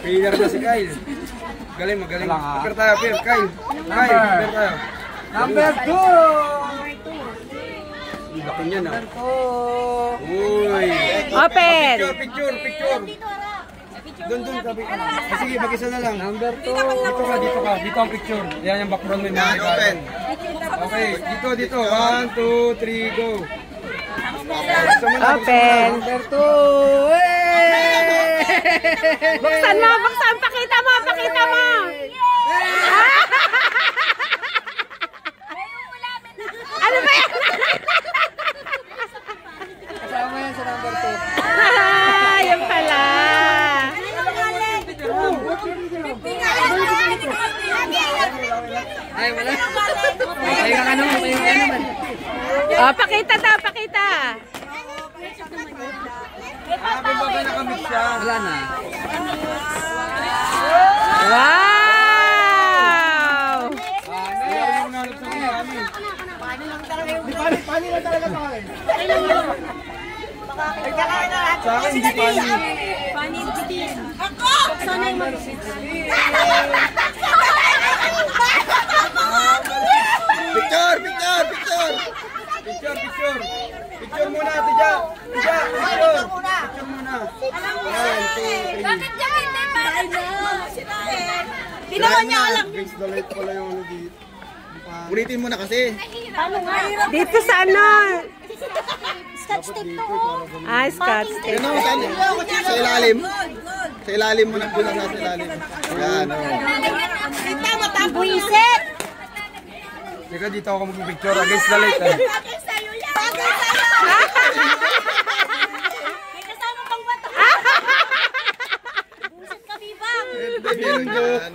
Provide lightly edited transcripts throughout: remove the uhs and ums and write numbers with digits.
Winner na si Kyle. Galing, magaling. Pair tayo, pair. Kyle. Kyle, pair tayo. Number 2. Laki niya na. Number 2. Uy. Open. Picture. Doon, sabi. Sige, mag-isa na lang. Number 2. Dito ka. Dito ang picture. Yan yung background mo yung mga open. Okay, dito. 1, 2, 3, go. Open. Number 2. Buksan mo. Pakita mo. Ano ba yan? Kasama yan sa number 2. Yan pala. Ay, wala. Ay, ano man. Oh, pakita. May baga nakamit siya. Wala na. Wow! Pani lang talaga to eh. Sa akin, hindi pani. Picture! Picture muna, Tidya! Picture muna! Bakit dyan hindi para Tinaman niya alam. Against the light pala yung ano dito. Ulitin mo na kasi. Dito sa ano? Scotch tape to. Scotch tape. Ano, sa ilalim. Sa ilalim mo na po na sa ilalim. Yan, o. Kita mo tabuisit. Teka, dito ako mag-picture against the light. Bagay sa'yo yan. May kasama pang bato. Buset ka, Bibang.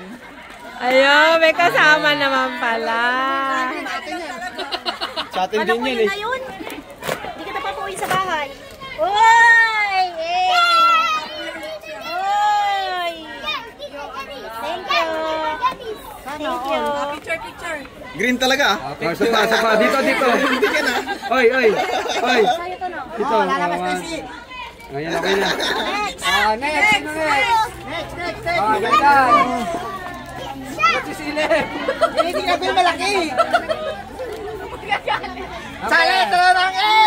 Ayun, may kasama naman pala. Sa atin din yan eh. Hindi ka na papuwi sa bahay. Oy! Oy! Thank you. Thank you. Picture. Green talaga ah. Sa pa. Dito. Hindi ka na. Oy. Sa'yo to, no? Dito. Ayan, okay na. Next. Ganda. Hindi ka bil malaki. Sa letra ng A.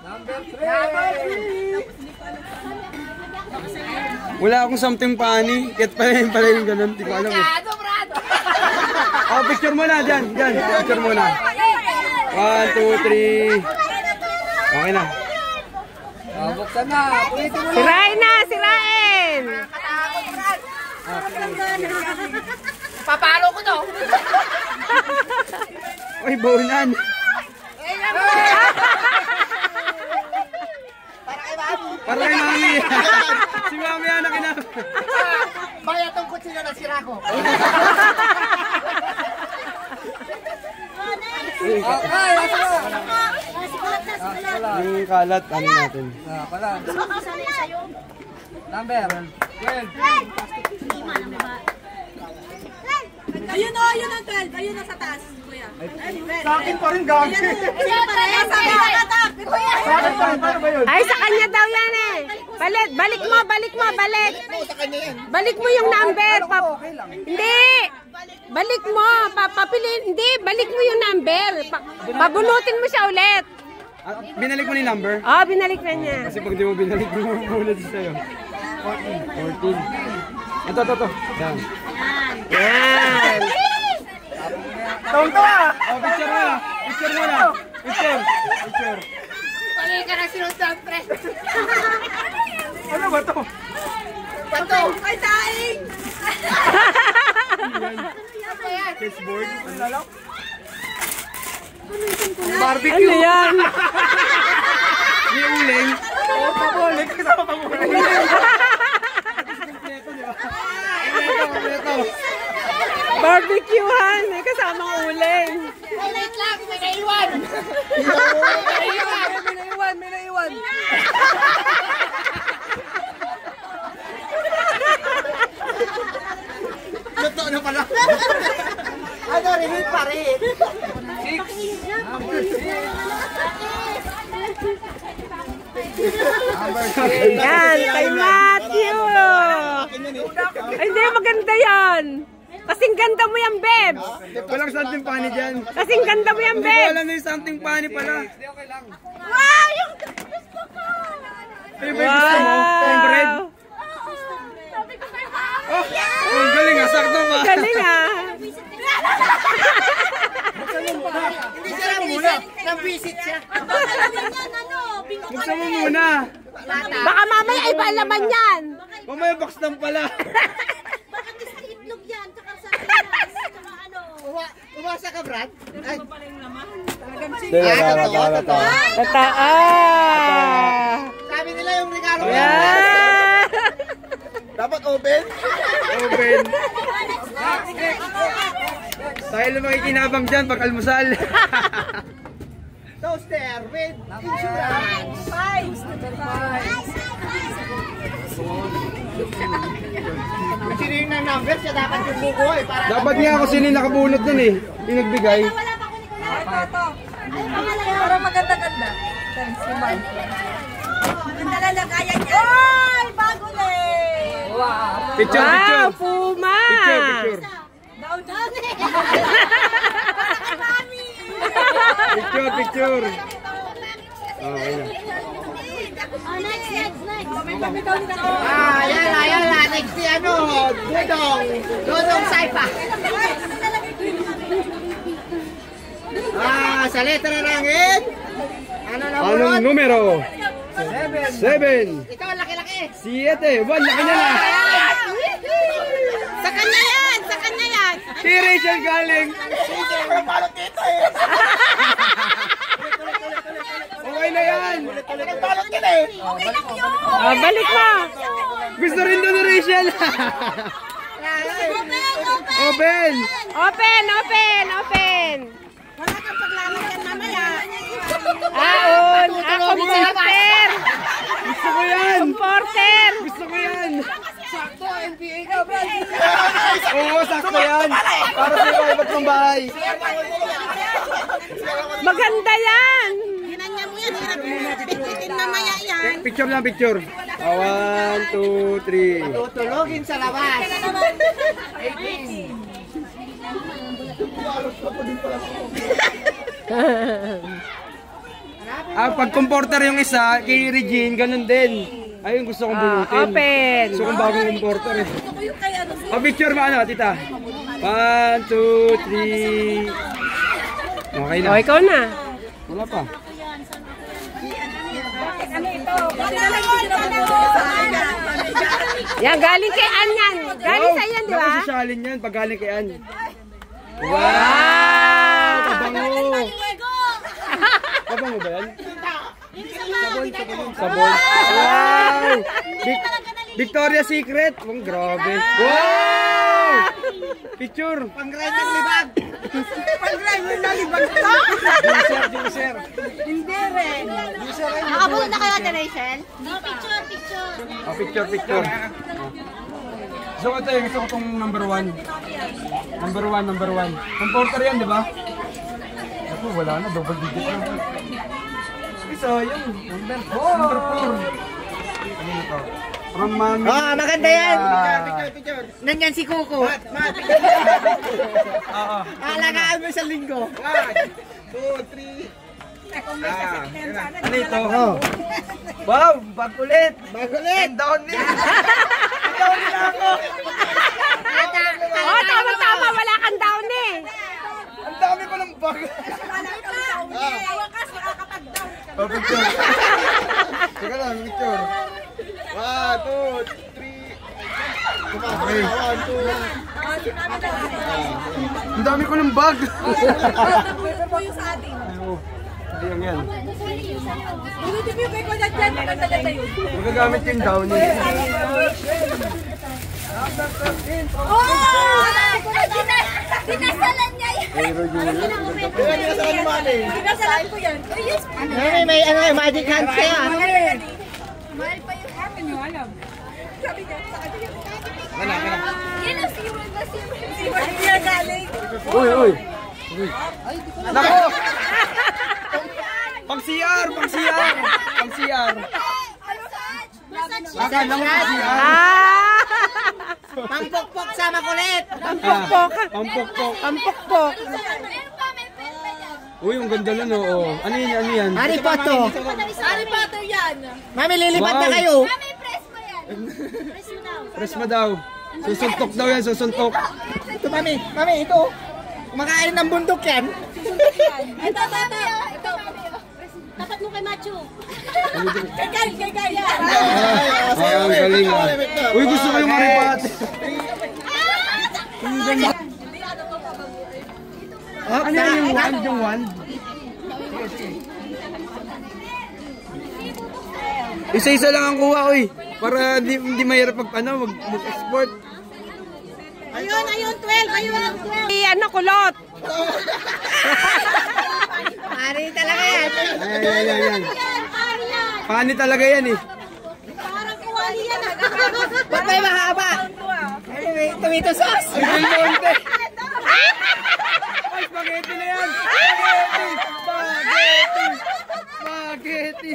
Number 3. Wala akong something funny. Kahit pala yung ganun. Di ko alam eh. Picture mo na dyan. Picture mo na. 1, 2, 3. Okay na. Buksan na. Ulitin mo na. Sirain! Papalo ko to. Uy, baunan. Para kay Mami. Si Mami anak ina. Baya tong kutsina na sira ko. Okay, Yung kalat, ano natin? pala. Number 12. Ayun ang 12. Ayun ang sa taas, kuya. Sa akin pa rin gagawin. Ayun pa rin. Sa akin Paano ba yun? Ay, sa kanya daw yan eh. Balik mo. Balik mo yung number. Hindi. Balik mo. Papiliin. Hindi, balik mo yung number. Pabunutin mo siya ulit. Binalik mo ni number? Binalik na niya. Kasi pag di mo binalik, di mo mabunod sa'yo. 14. Ito. Yan. Yan. Tawa! Picture mo na. Picture. Pali ka na sinundan, pre. Ano ba to? Bato. Ay, daing. Chessboard? Ano lang? Ano yan? May uling. May kasama pang uling. Barbecuehan. May kasamang uling. May light lang. May naiwan. May naiwan. Totoo na pala. Ano, reheat pa rin. 6. Yan, kay Matthew. Ay, hindi, maganda yan. Kasing ganda mo yan, Bebs. Walang something funny dyan. Kasing ganda mo yan, Hindi ko Bebs. alam na yung something funny pala. Wow! Yung gusto ko! Ano ba yung gusto mo? Cornbread? Sabi ko kay Oh, ang galing ah, sakto ba? Galing ah. Hindi siya nang-visit. Nang-visit siya. Buksan mo muna. Baka mamaya iba laman yan. Mamaya box lang pala. Baka sa itlog yan, tsaka sa pinas, tsaka ano. Umasa ka, Brad? Ay. Tataan. Sabi nila yung regalo. Yan. Dapat open? Open. Tayo lang makikinabang dyan pag almusal. Toaster with insurance. Kung sino yung number siya dapat yung buko eh. Dapat nga ako sino yung nakabunot nun eh. Yung nagbigay. Para maganda-ganda. Thanks, naman. Maganda lang lagayan niya. Ay, bago na eh. Wow. Picture, Wow, picture. Puma. Picture. Daw-daw eh. Picture. Okay na. Next. Ayan. Next si ano, Dodong Saipa. Sa letra rangit. Ano na Anong numero? 7. Ito, laki-laki. 7. Laki niya na. Sa kanya yan. Kay Rachel galing. Okay na yan. Balik mo. Gusto rin doon ni Rachel. Open. Wala kang paglalagyan mamaya. Comporter. Gusto ko yan. Comporter. Gusto ko yan. Oo, sakto yan. Para sa iba ng bahay. Maganda yan. Ginanya mo yan. Pipitin mamaya yan. Picture lang, picture. 1, 2, 3. Tutulogin sa labas. Pag comporter yung isa, kay Regine, ganun din. Ayun, gusto kong bunutin. Open. Gusto kong bagong comporter eh. Picture ba ano, tita? 1, 2, 3. Okay na. Ikaw na. Wala pa. Yan, galing kay Ann yan. Galing sa yan, di ba? Nakasasalin yan pag galing kay Ann. Wow! Kabango! Kabango ba yan? Sabon. Wow! Victoria's Secret. Oh, grabe. Wow! Picture. Pang-grind ng libag. Juicer. Nakabulot na kayo, Rachel? Picture. Picture. Gusto ko ito eh. Gusto ko itong number 1. Number 1. Comporter yan, di ba? Ako, wala na. Double digit na. Isa, yun. Number 4. Ano ito? From Mami. Maganda yan. Picture. Nandyan si Kuko. Alagaan mo sa linggo. 1, 2, 3. Ano ito? Wow, bagulit. And down din. Down din ako. Tama. Wala kang down eh. Ang dami pa ng bag. Picture. Teka lang, picture. 1, 2, 3. Okay. 1, 2. Ang dami ko ng bag. Hindi lang yan. Magagamit yung down eh. Dinasalan niya yan. Dinasalan ko yan. May magic hands kaya. Mahal pa yung akin yung alam. Sabi niya, sa kanya. Yan ang siwag na siwag. Siwag niya galing. Uy. Nako! Pang CR. Akan lang kasi. Pampukpok sa makulit. Pampukpok. Pampukpok. Pampukpok. Uy, ang ganda nun, oo. Ano yan, ano yan? Harry Potter. Harry Potter yan. Mami, lilipat na kayo. Mami, press mo yan. Press mo daw. Press mo daw. Susuntok daw yan, susuntok. Ito, mami. Mami, ito. Kumakain ng bundok yan. Ito, mami. Ito. Tapat mo kay Macho. Kay Guy. Ay, ang galing ah. Uy, gusto ko yung Harry Potter. Ang ganda. Ano yung wand? Yung wand? Isa-isa lang ang kuha, uy. Para hindi mahirap mag-export. Ayun, 12. Ayun, 12. Ano, kulot. Pari talaga yan. Ayan. Pani talaga yan eh. Parang kuwali yan. Ba't may mahaba? Anyway, tomato sauce. Ang ganda. Ay, spaghetti na yan! Spaghetti!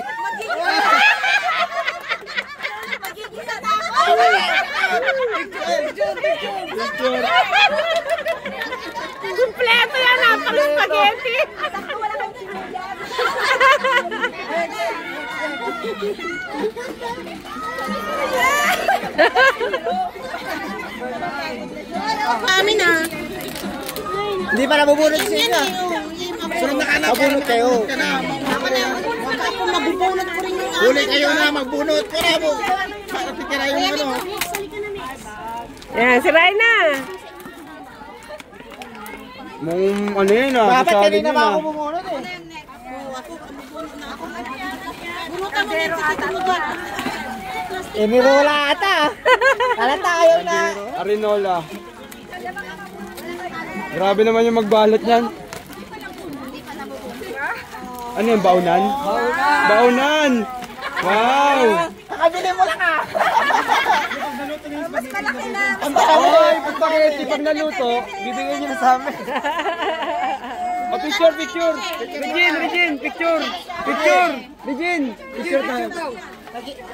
Magigisa na ako. Picture! Kumpleto yan, napaka-spaghetti. Sakto wala kang sinuyan. Kami na. Hindi pa nabubunot sa inyo. Sunod na kanak. Mabunot kayo. Ako mabubunot ko rin yung Huli kayo na, magbunot. Kaya mo. Para pikira yung ano. Yan, si Raina. Mong ano yun ah, Dapat masyado kanina yun pa ah. ako bumunot eh. bunutan mo yung titino ba? Emirola ata. Kala tayo na. Arinola. Grabe naman yung magbalot niyan. Ano yung baunan? Baunan! Wow! Kakabili mo lang ah. Mas malaki na. Ay, pagpakiti pag naluto, bibigyan niyo na sa amin. Picture! Regine, picture! Regine, picture tayo.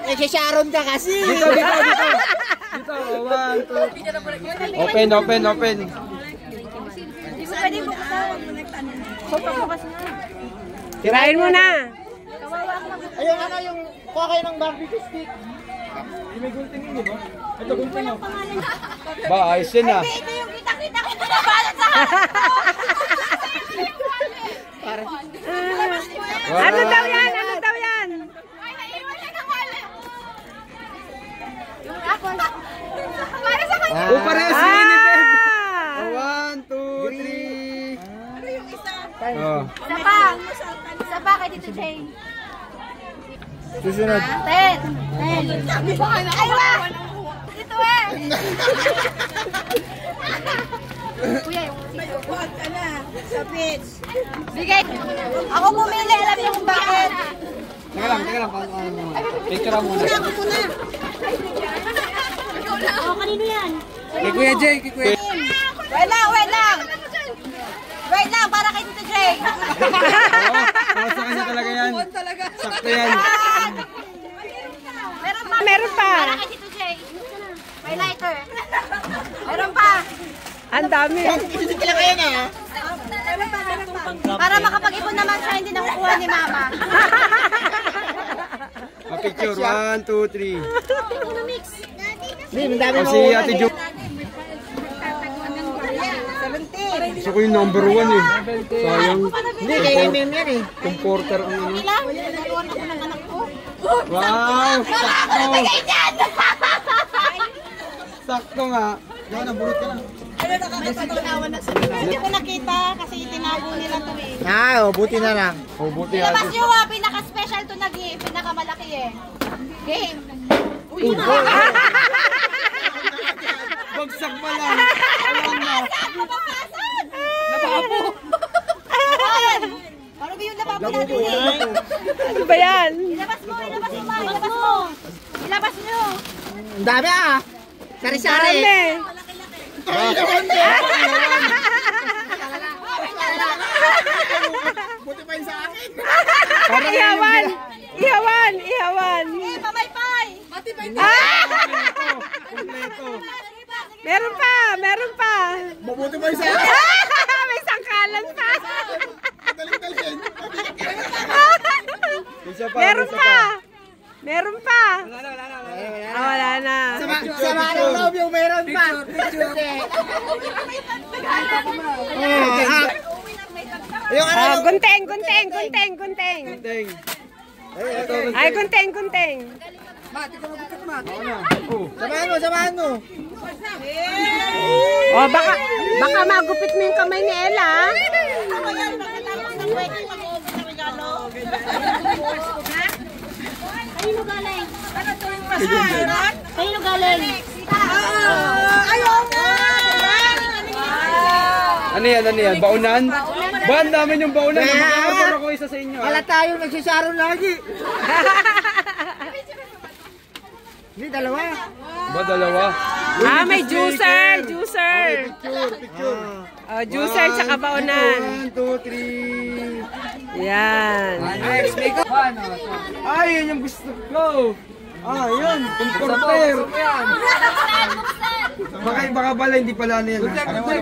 Nagsisharon ka kasi. Dito, 1, 2. Open. Pwede mo kasawag mo nagtanong. Tirahin mo na. Ayun ano yung kuha kayo ng barbecue stick. May gunting yun, di ba? Ito gunting yun. Ba, ayos yun ah. Ito yung kita na balat sa harap ko. Ano daw yan? Ay, naiwan na ng wallet. Yung ako. Para sa kanya. Oh, parehas yun ni Beb. Ah! 1, 2, 3. Ano yung isa? Oh. Isa pa kay Tito Jane. Susunod. 10. Ay, wag! Ito eh. Kuya, yung nag-upot ka na sa beach. Bigay. Ako pumili, alam niyo kung bakit. Teka lang. Picture muna. Oh, kanino yan? Kay Kuya Jay, Wait lang, para kay Tito Jay. Oo, sa kanya talaga yan. Sakto yan. Meron pa. Para kay Tito Jay. May lighter. Meron pa. Ang dami. Isisip lang kayo na. Para makapag-ipon naman siya, hindi nakukuha ni Mama. Picture, 1, 2, 3. Hindi, ang dami Kasi Ate Jo. Gusto ko yung number 1 eh. Sayang. Hindi, kayo yung yan eh. Comporter ang ano. Naluwan ako ng anak ko. Wow! Sakto! Sakto nga. Hindi ko nakita kasi itinago nila ito eh. Ah, buti na lang. Oh, buti Ilabas ate. nyo pinaka-special to na game, pinakamalaki eh. Game. Bagsak pa lang. Alam na. Napapo. Parang yung napapo natin eh. Ano ba yan? Ilabas mo, ma. Ilabas mo. Ilabas nyo. Ang dami ah. Sari-sari. Buti pa yun sa akin. Ihawan. Eh, pamaypay. Buti pa isa. May sangkalan pa. Galing-galing. Isa pa. Meron isa pa. Meron pa. Wala na. Sama ng loob yung meron pa. Yung ano yung... Gunteng. Teng. Ay, gunteng. Samahan mo. Oh, baka magupit mo yung kamay ni Ella. Kanino galing? Kanino galing? Ano yan? Baunan? Ba, ang dami yung baunan. Magkakaroon ako isa sa inyo. Wala tayong nagsisaro lagi. Hindi, dalawa. Ba, dalawa? May juicer. Picture. Juicer tsaka baunan. 1, 2, 3. Yan. Next, make up. Ay, yun yung gusto ko. Yun. Comforter. Baka pala, hindi pala ano yan.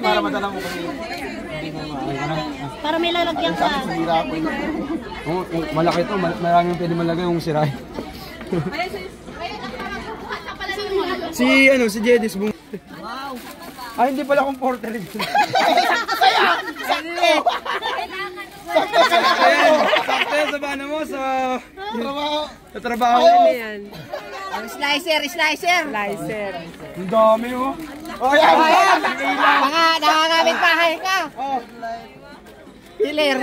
Para madala mo kami. Para may lalagyan ka. Malaki to. Maraming pwede malagay yung siray. Si Jedis. Wow. Hindi pala comforter. Sakto sa bana mo sa trabaho. Ano yan? Ang slicer. Ang dami oh. Mga nakakamit bahay ka. Piler.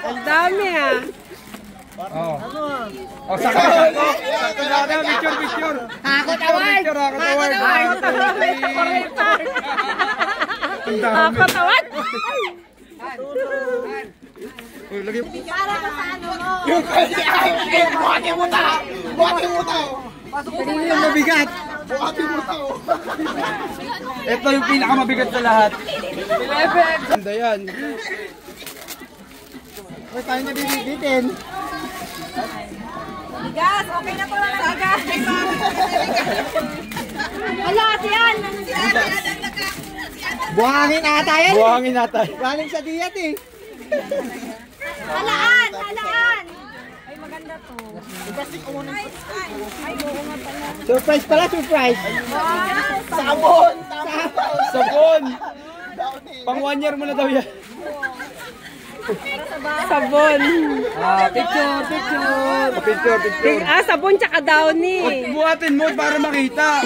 Ang dami Sakto. Picture. Hakot award. Ang dami. Katawad. Lagi. Para ka sa ano mo. Buhati mo tao. Ito yung mabigat. Buhati mo tao. Ito yung pinakamabigat sa lahat. 11. Ganda yan. May tayo na bibitin. Gas, okay na po lang sa gas. Wala, siyan. Buhangin ata yan. Buhangin natin. Galing sa diyat eh. Halaan. Ay, maganda to. Surprise pala. Sabon. Pang 1 year mo na daw yan. Sabon. Picture. Sabon tsaka downy. Buhatin mo para makita.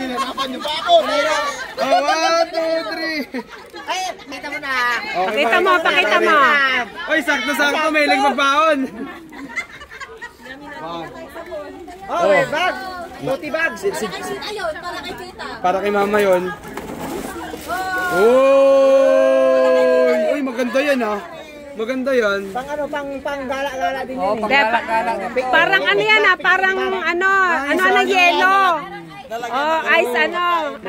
Pinanapan niyo pa ako. 1, 2, 3. Ay, kita mo na. Pakita mo. Oy, sakto may magbaon. May bag. Puti bag. Ayun, para kay tita. Para kay mama yon. Uy, maganda yan Maganda yan. Pang gala-gala din yun. Parang ano yan parang ng yelo.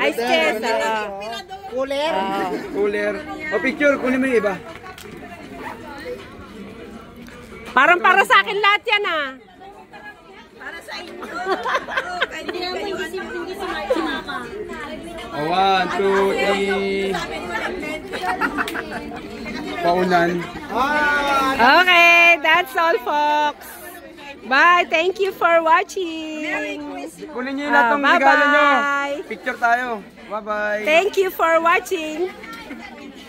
Ice chest. Cooler. Picture, kunin mo yung iba. Parang para sa akin lahat yan Para sa inyo. Hindi naman hindi si mama. 1, 2, 3. Paunan. Okay, that's all folks. Bye, thank you for watching. Kunin nyo yung lahat ng regalo nyo. Bye-bye. Picture tayo. Bye-bye. Thank you for watching.